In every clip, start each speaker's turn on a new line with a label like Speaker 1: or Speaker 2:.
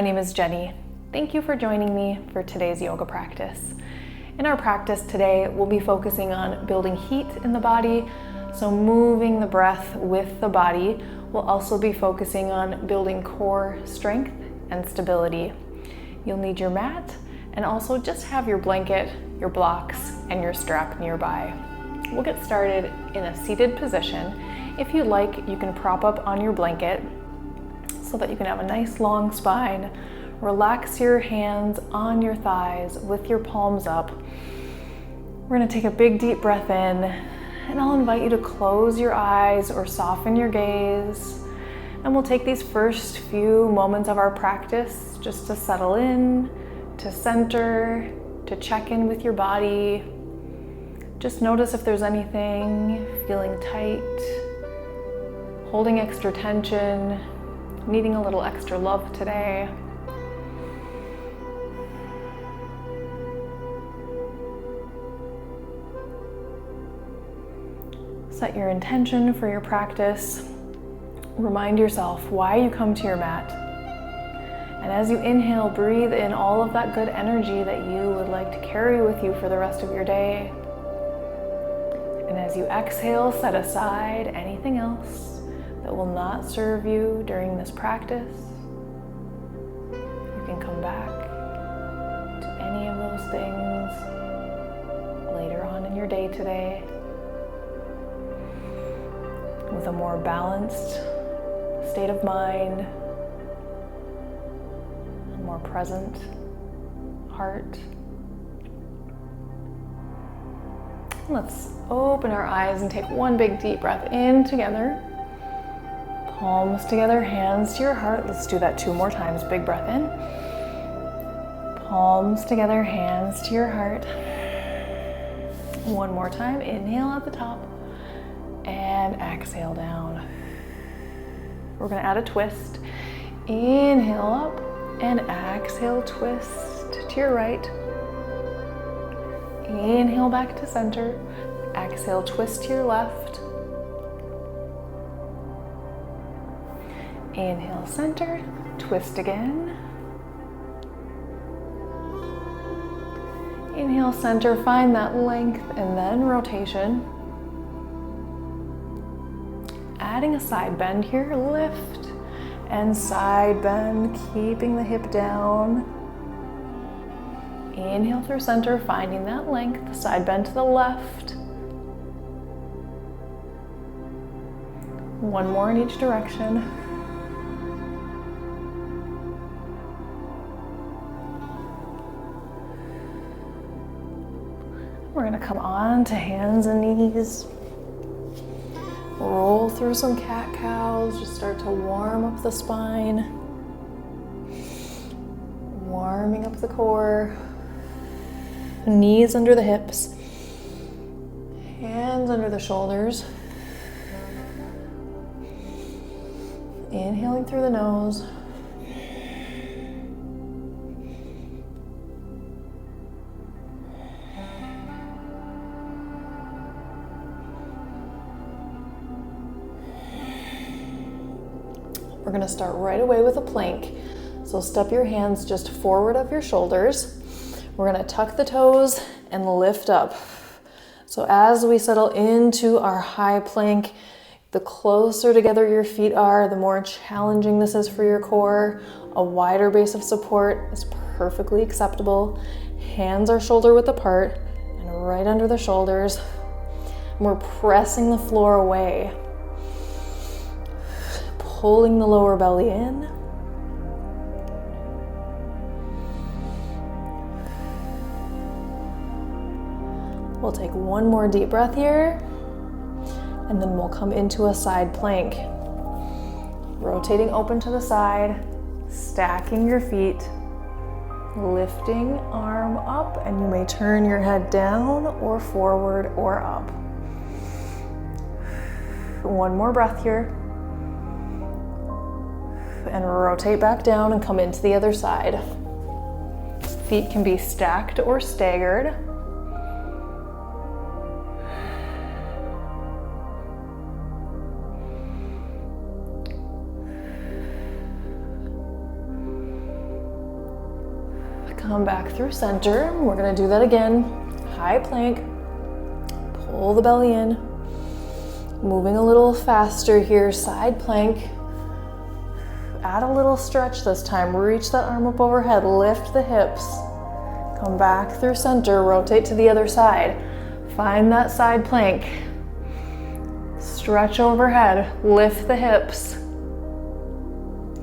Speaker 1: name is Jenny. Thank you for joining me for today's yoga practice. In our practice today, we'll be focusing on building heat in the body, so moving the breath with the body. We'll also be focusing on building core strength and stability. You'll need your mat and also just have your blanket, your blocks, and your strap nearby. We'll get started in a seated position. If you like, you can prop up on your blanket so that you can have a nice long spine. Relax your hands on your thighs with your palms up. We're gonna take a big deep breath in, and I'll invite you to close your eyes or soften your gaze. And we'll take these first few moments of our practice just to settle in, to center, to check in with your body. Just notice if there's anything feeling tight, holding extra tension, needing a little extra love today. Set your intention for your practice. Remind yourself why you come to your mat. And as you inhale, breathe in all of that good energy that you would like to carry with you for the rest of your day. And as you exhale, set aside anything else that will not serve you during this practice. You can come back to any of those things later on in your day today with a more balanced state of mind, a more present heart. Let's open our eyes and take one big deep breath in together. Palms together, hands to your heart. Let's do that 2 more times. Big breath in. Palms together, hands to your heart. 1 more time. Inhale at the top and exhale down. We're going to add a twist. Inhale up and exhale, twist to your right. Inhale back to center. Exhale, twist to your left. Inhale, center, twist again. Inhale, center, find that length and then rotation. Adding a side bend here, lift and side bend, keeping the hip down. Inhale through center, finding that length, side bend to the left. 1 more in each direction. We're gonna come on to hands and knees. Roll through some cat-cows, just start to warm up the spine. Warming up the core. Knees under the hips. Hands under the shoulders. Inhaling through the nose. We're going to start right away with a plank. So step your hands just forward of your shoulders. We're going to tuck the toes and lift up. So as we settle into our high plank, the closer together your feet are, the more challenging this is for your core. A wider base of support is perfectly acceptable. Hands are shoulder width apart and right under the shoulders. And we're pressing the floor away. Pulling the lower belly in. We'll take 1 more deep breath here, and then we'll come into a side plank. Rotating open to the side, stacking your feet, lifting arm up, and you may turn your head down or forward or up. 1 more breath here. And rotate back down and come into the other side. Feet can be stacked or staggered. Come back through center. We're gonna do that again. High plank, pull the belly in. Moving a little faster here, side plank. Add a little stretch this time. Reach that arm up overhead, lift the hips. Come back through center, rotate to the other side. Find that side plank. Stretch overhead, lift the hips.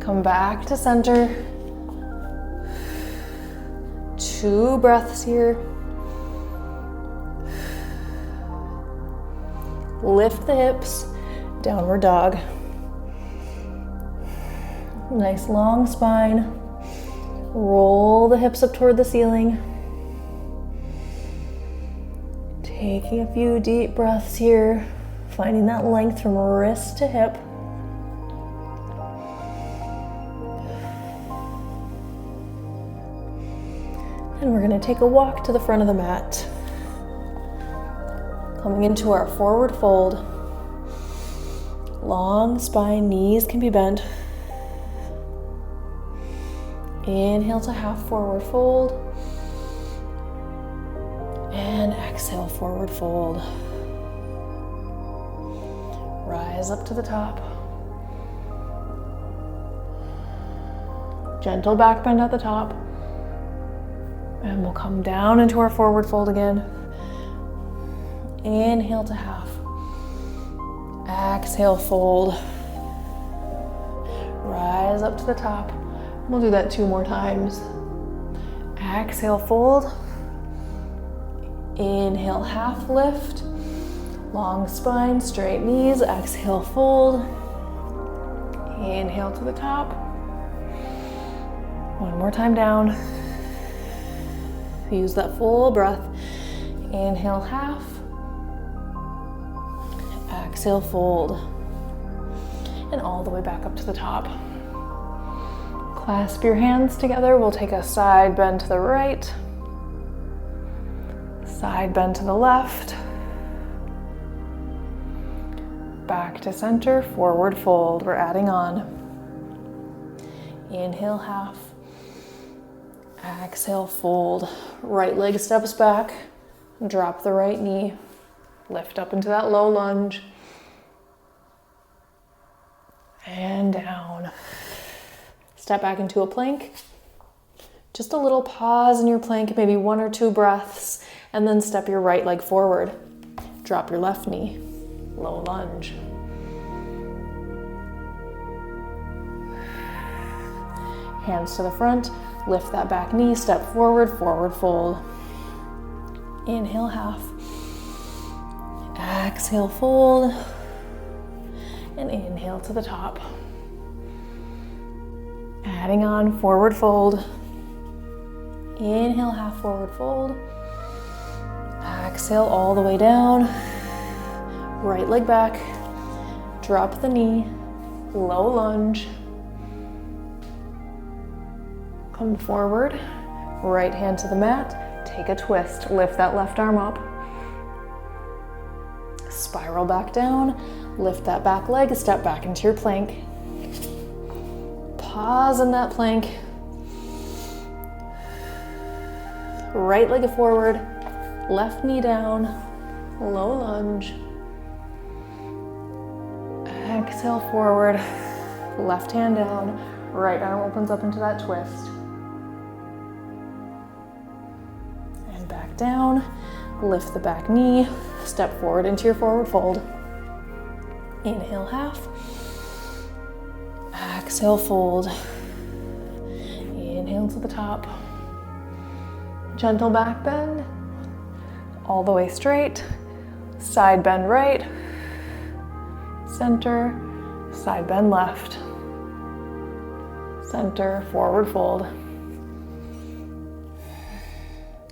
Speaker 1: Come back to center. 2 breaths here. Lift the hips, downward dog. Nice long spine. Roll the hips up toward the ceiling. Taking a few deep breaths here, finding that length from wrist to hip. And we're going to take a walk to the front of the mat. Coming into our forward fold. Long spine, knees can be bent. Inhale to half forward fold. And exhale, forward fold. Rise up to the top. Gentle back bend at the top. And we'll come down into our forward fold again. Inhale to half. Exhale, fold. Rise up to the top. We'll do that 2 more times. Exhale, fold. Inhale, half lift. Long spine, straight knees. Exhale, fold. Inhale to the top. 1 more time down. Use that full breath. Inhale, half. Exhale, fold. And all the way back up to the top. Clasp your hands together. We'll take a side bend to the right. Side bend to the left. Back to center, forward fold. We're adding on. Inhale, half. Exhale, fold. Right leg steps back. Drop the right knee. Lift up into that low lunge. And down. Step back into a plank. Just a little pause in your plank, maybe 1 or 2 breaths, and then step your right leg forward. Drop your left knee. Low lunge. Hands to the front. Lift that back knee, step forward, forward fold. Inhale, half. Exhale, fold. And inhale to the top. Adding on, forward fold. Inhale, half forward fold. Exhale all the way down. Right leg back. Drop the knee. Low lunge. Come forward, right hand to the mat, take a twist, lift that left arm up. Spiral back down, lift that back leg, step back into your plank. Pause in that plank. Right leg forward, left knee down, low lunge. Exhale forward, left hand down, right arm opens up into that twist. Back down, lift the back knee, step forward into your forward fold. Inhale, half. Exhale, fold. Inhale to the top. Gentle back bend, all the way straight. Side bend right, center, side bend left, center, forward fold.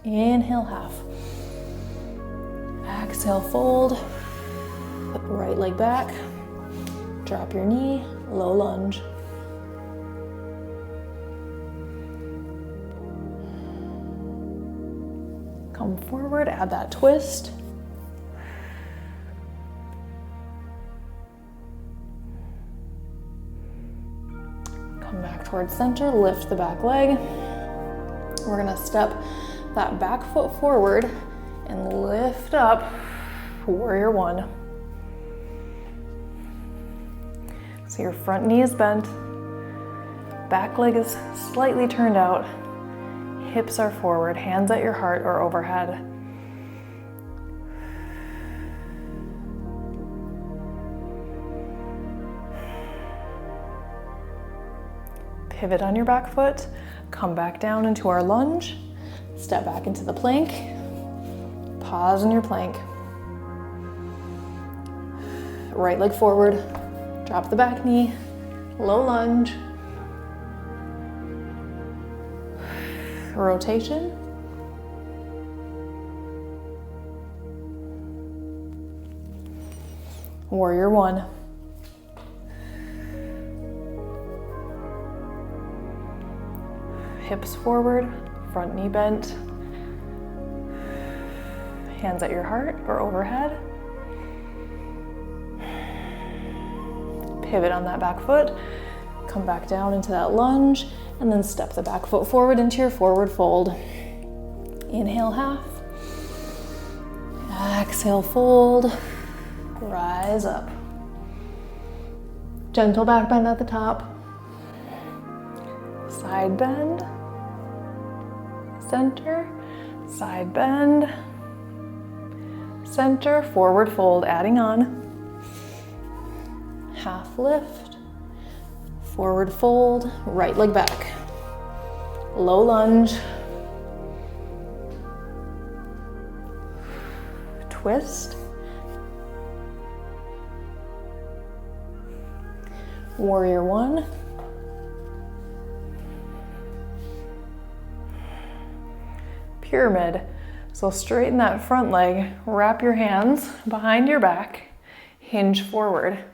Speaker 1: Inhale, half. Exhale, fold. Put the right leg back. Drop your knee, low lunge. Come forward, add that twist. Come back towards center, lift the back leg. We're gonna step that back foot forward and lift up, warrior one. So your front knee is bent, back leg is slightly turned out, hips are forward, hands at your heart or overhead. Pivot on your back foot, come back down into our lunge, step back into the plank, pause in your plank. Right leg forward, drop the back knee, low lunge. Rotation. Warrior one. Hips forward, front knee bent. Hands at your heart or overhead. Pivot on that back foot, come back down into that lunge, and then step the back foot forward into your forward fold. Inhale half, exhale fold, rise up. Gentle back bend at the top, side bend, center, side bend, center, forward fold, adding on. Half lift, forward fold, right leg back, low lunge, twist, warrior one, pyramid. So straighten that front leg, wrap your hands behind your back, hinge forward.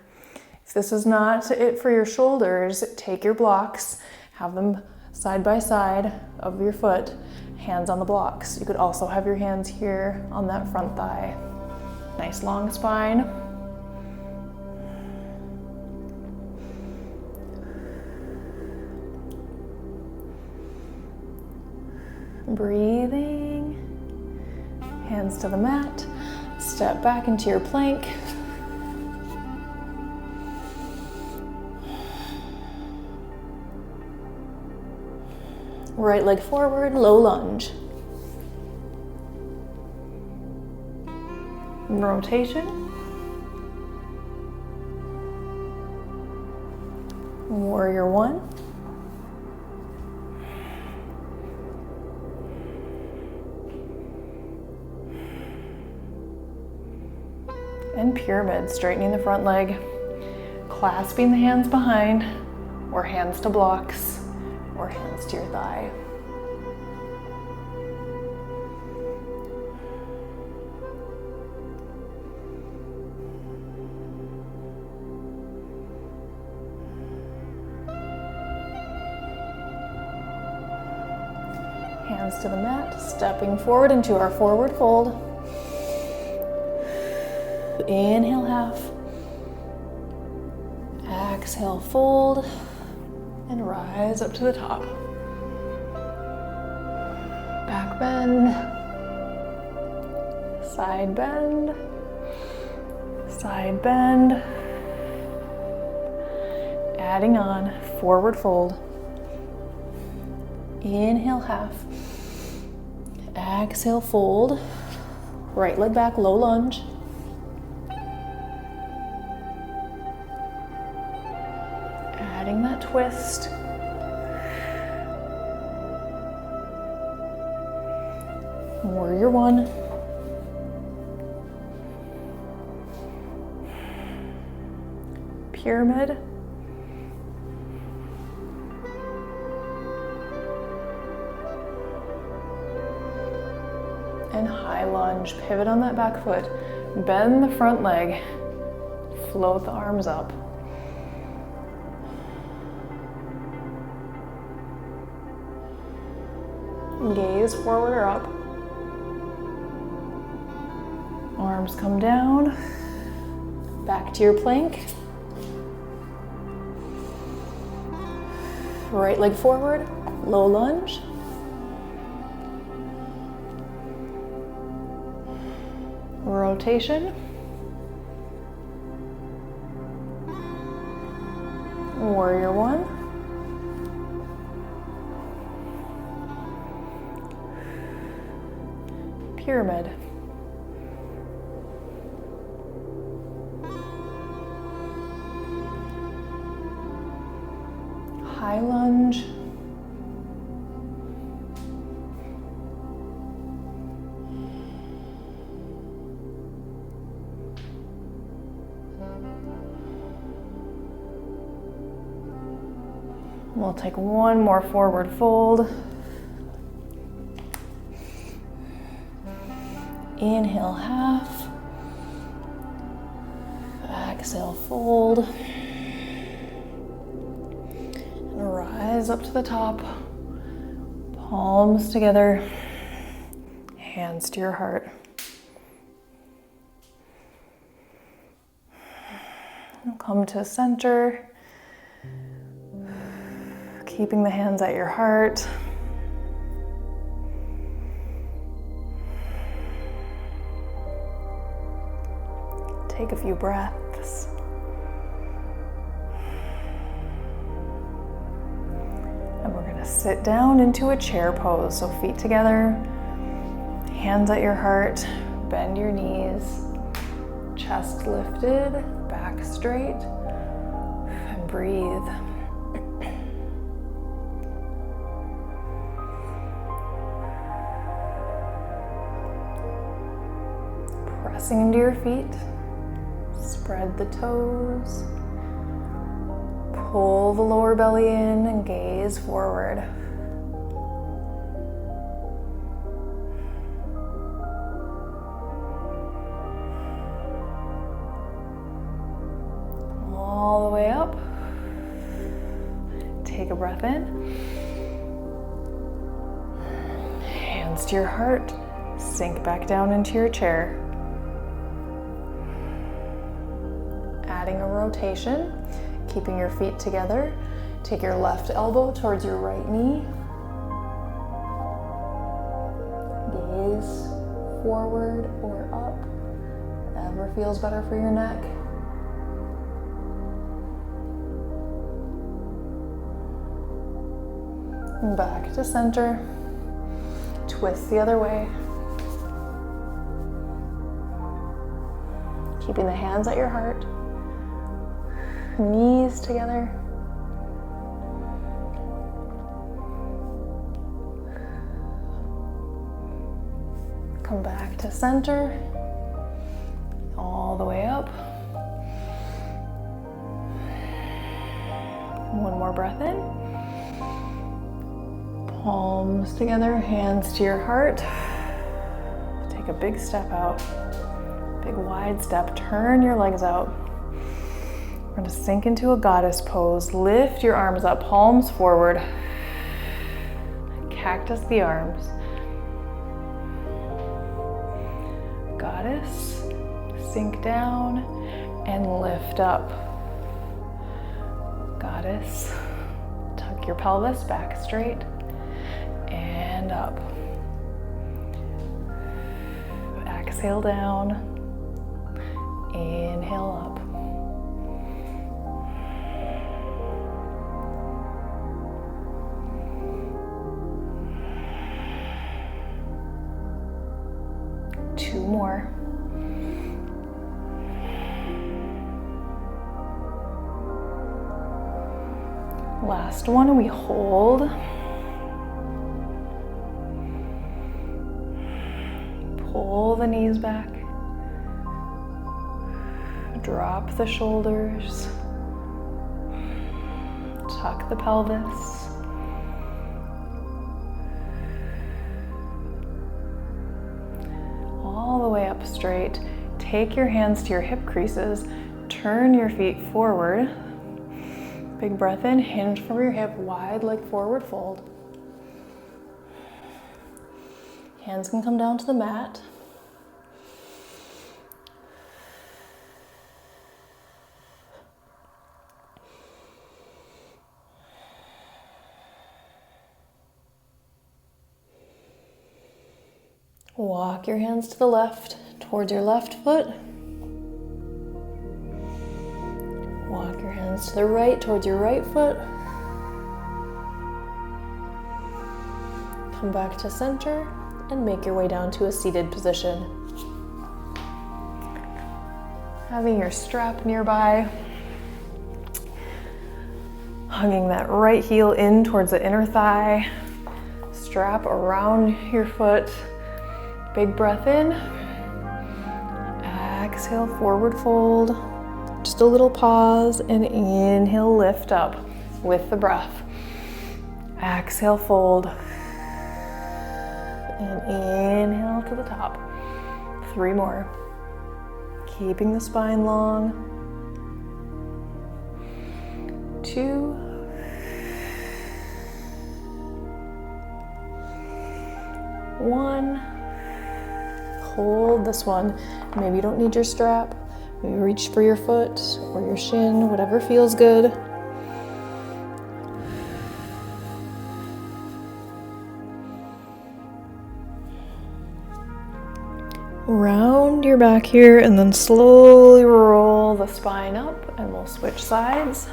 Speaker 1: If this is not it for your shoulders, take your blocks, have them side by side of your foot, hands on the blocks. You could also have your hands here on that front thigh. Nice long spine. Breathing. Hands to the mat. Step back into your plank. Right leg forward, low lunge. Rotation. Warrior one. And pyramid, straightening the front leg, clasping the hands behind, or hands to blocks, or hands to your thigh. Hands to the mat, stepping forward into our forward fold. Inhale half. Exhale fold. And rise up to the top. Back bend, side bend, side bend. Adding on, forward fold. Inhale half. Exhale fold. Right leg back, low lunge. Adding that twist. Warrior one. Pyramid. And high lunge. Pivot on that back foot. Bend the front leg. Float the arms up. Gaze forward or up. Arms come down. Back to your plank. Right leg forward, low lunge. rotation. Warrior one. Pyramid. High lunge. We'll take one more forward fold. Inhale, half. Exhale, fold. And rise up to the top. Palms together. Hands to your heart. And come to center. Keeping the hands at your heart. Take a few breaths. And we're going to sit down into a chair pose. So feet together, hands at your heart, bend your knees, chest lifted, back straight, and breathe. Pressing into your feet, spread the toes, pull the lower belly in and gaze forward. All the way up. Take a breath in. Hands to your heart, sink back down into your chair. Adding a rotation, keeping your feet together. Take your left elbow towards your right knee. Gaze forward or up, whatever feels better for your neck. And back to center. Twist the other way. Keeping the hands at your heart. Knees together. Come back to center. All the way up. One more breath in. Palms together, hands to your heart. Take a big step out. Big wide step. Turn your legs out. We're going to sink into a goddess pose. Lift your arms up, palms forward. Cactus the arms. Goddess, sink down and lift up. Goddess, tuck your pelvis back straight and up. Exhale down, inhale up. Two more. Last one, we hold. Pull the knees back. Drop the shoulders. Tuck the pelvis. All the way up straight. Take your hands to your hip creases. Turn your feet forward. Big breath in, hinge from your hip, wide leg forward fold. Hands can come down to the mat. Walk your hands to the left towards your left foot. Walk your hands to the right towards your right foot. Come back to center and make your way down to a seated position. Having your strap nearby. Hugging that right heel in towards the inner thigh. Strap around your foot. Big breath in. Exhale, forward fold. Just a little pause and inhale, lift up with the breath. Exhale, fold. And inhale to the top. 3 more. Keeping the spine long. 2. 1. Hold this one. Maybe you don't need your strap. Maybe reach for your foot or your shin, whatever feels good. Round your back here and then slowly roll the spine up, and we'll switch sides.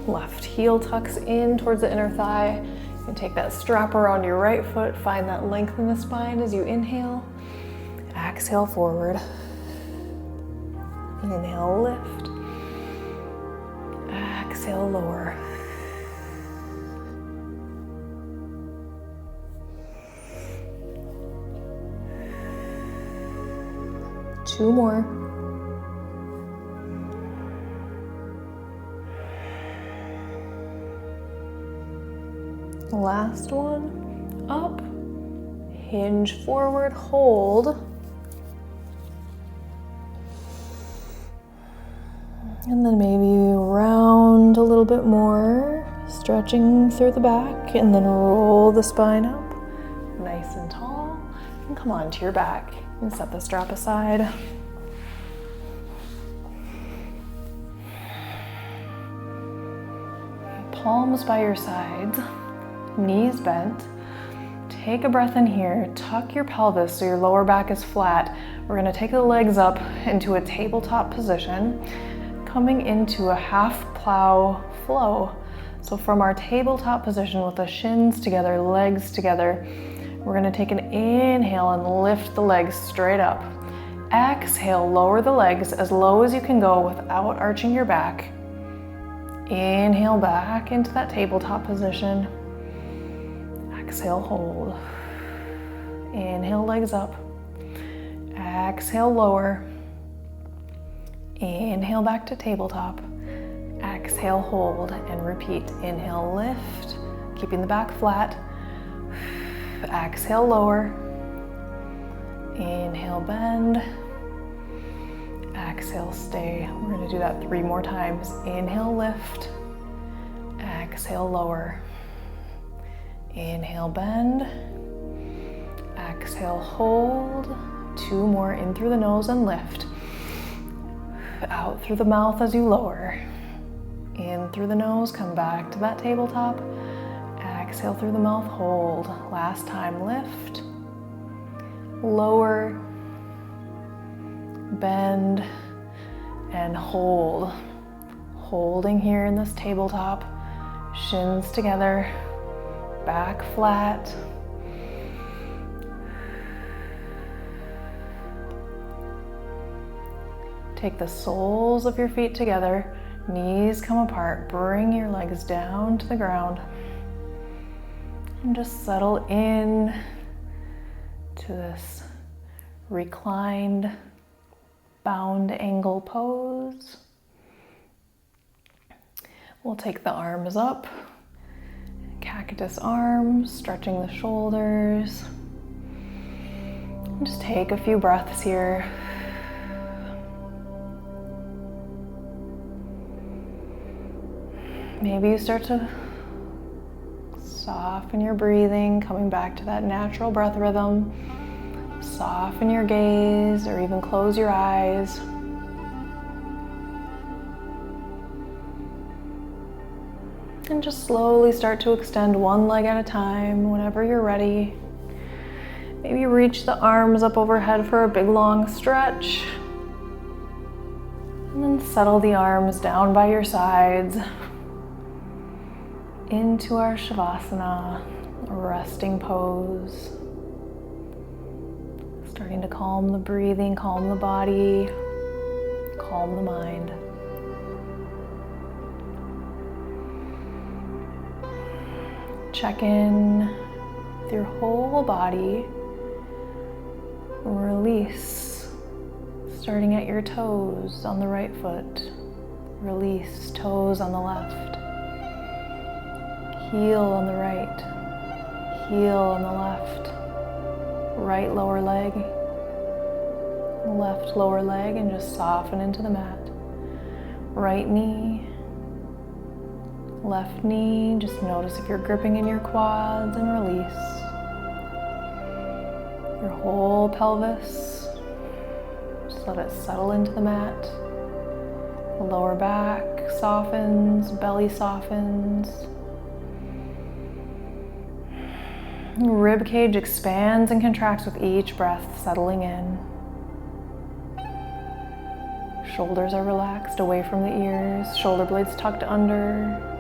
Speaker 1: Left heel tucks in towards the inner thigh. You can take that strap around your right foot, find that length in the spine as you inhale. Exhale, forward. Inhale, lift. Exhale, lower. Two more. Last one. Up. Hinge forward, hold. And then maybe round a little bit more, stretching through the back, and then roll the spine up, nice and tall, and come onto your back and set the strap aside. Palms by your sides, knees bent. Take a breath in here, tuck your pelvis so your lower back is flat. We're gonna take the legs up into a tabletop position, coming into a half plow flow. So from our tabletop position with the shins together, legs together, we're gonna take an inhale and lift the legs straight up. Exhale, lower the legs as low as you can go without arching your back. Inhale back into that tabletop position. Exhale, hold. Inhale, legs up. Exhale, lower. Inhale back to tabletop. Exhale, hold, and repeat. Inhale, lift, keeping the back flat. Exhale, lower. Inhale, bend. Exhale, stay. We're gonna do that 3 more times. Inhale, lift. Exhale, lower. Inhale, bend. Exhale, hold. 2 more, in through the nose and lift. Out through the mouth as you lower. In through the nose, come back to that tabletop. Exhale through the mouth, hold. Last time, lift. Lower. Bend. And hold. Holding here in this tabletop. Shins together. Back flat. Take the soles of your feet together, knees come apart, bring your legs down to the ground, and just settle in to this reclined, bound angle pose. We'll take the arms up, cactus arms, stretching the shoulders, and just take a few breaths here. Maybe you start to soften your breathing, coming back to that natural breath rhythm. Soften your gaze or even close your eyes. And just slowly start to extend one leg at a time whenever you're ready. Maybe reach the arms up overhead for a big long stretch. And then settle the arms down by your sides into our Shavasana, resting pose. Starting to calm the breathing, calm the body, calm the mind. Check in with your whole body. Release, starting at your toes on the right foot. Release, toes on the left. Heel on the right. Heel on the left. Right lower leg. Left lower leg, and just soften into the mat. Right knee. Left knee, just notice if you're gripping in your quads and release. Your whole pelvis, just let it settle into the mat. The lower back softens, belly softens. Rib cage expands and contracts with each breath, settling in. Shoulders are relaxed away from the ears, shoulder blades tucked under.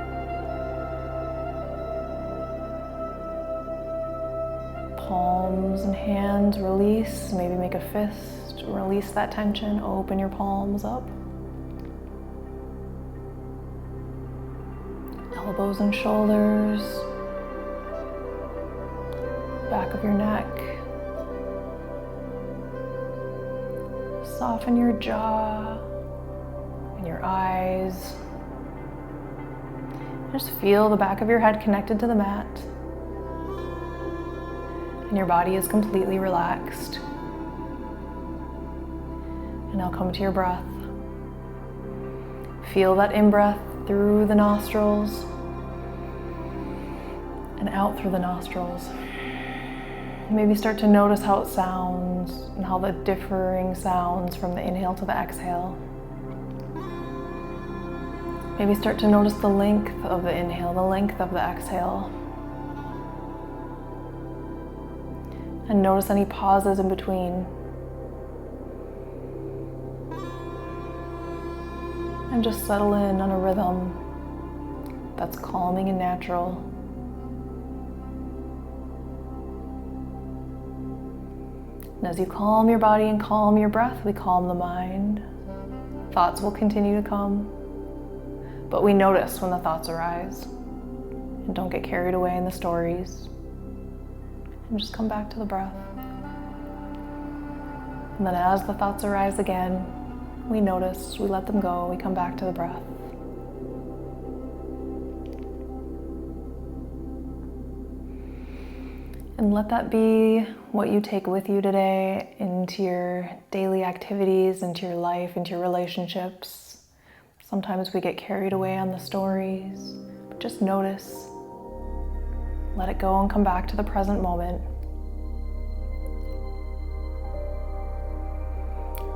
Speaker 1: Palms and hands release, maybe make a fist, release that tension, open your palms up. Elbows and shoulders, back of your neck. Soften your jaw and your eyes. Just feel the back of your head connected to the mat. And your body is completely relaxed. And now come to your breath. Feel that in-breath through the nostrils and out through the nostrils. Maybe start to notice how it sounds and how the differing sounds from the inhale to the exhale. Maybe start to notice the length of the inhale, the length of the exhale. And notice any pauses in between. And just settle in on a rhythm that's calming and natural. And as you calm your body and calm your breath, we calm the mind. Thoughts will continue to come, but we notice when the thoughts arise and don't get carried away in the stories. And just come back to the breath. And then as the thoughts arise again, we notice, we let them go, we come back to the breath. And let that be what you take with you today into your daily activities, into your life, into your relationships. Sometimes we get carried away on the stories, but just notice. Let it go and come back to the present moment.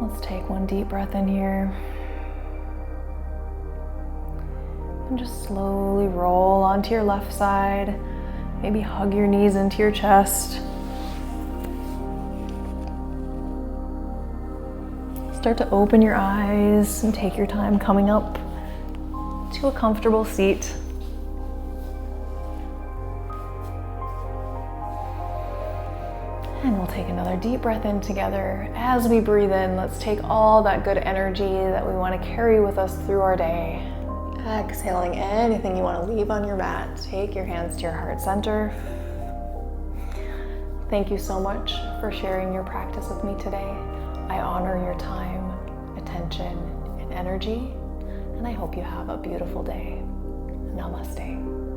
Speaker 1: Let's take one deep breath in here. And just slowly roll onto your left side. Maybe hug your knees into your chest. Start to open your eyes and take your time coming up to a comfortable seat. And we'll take another deep breath in together. As we breathe in, let's take all that good energy that we want to carry with us through our day. Exhaling anything you want to leave on your mat. Take your hands to your heart center. Thank you so much for sharing your practice with me today. I honor your time, attention, and energy, and I hope you have a beautiful day. Namaste.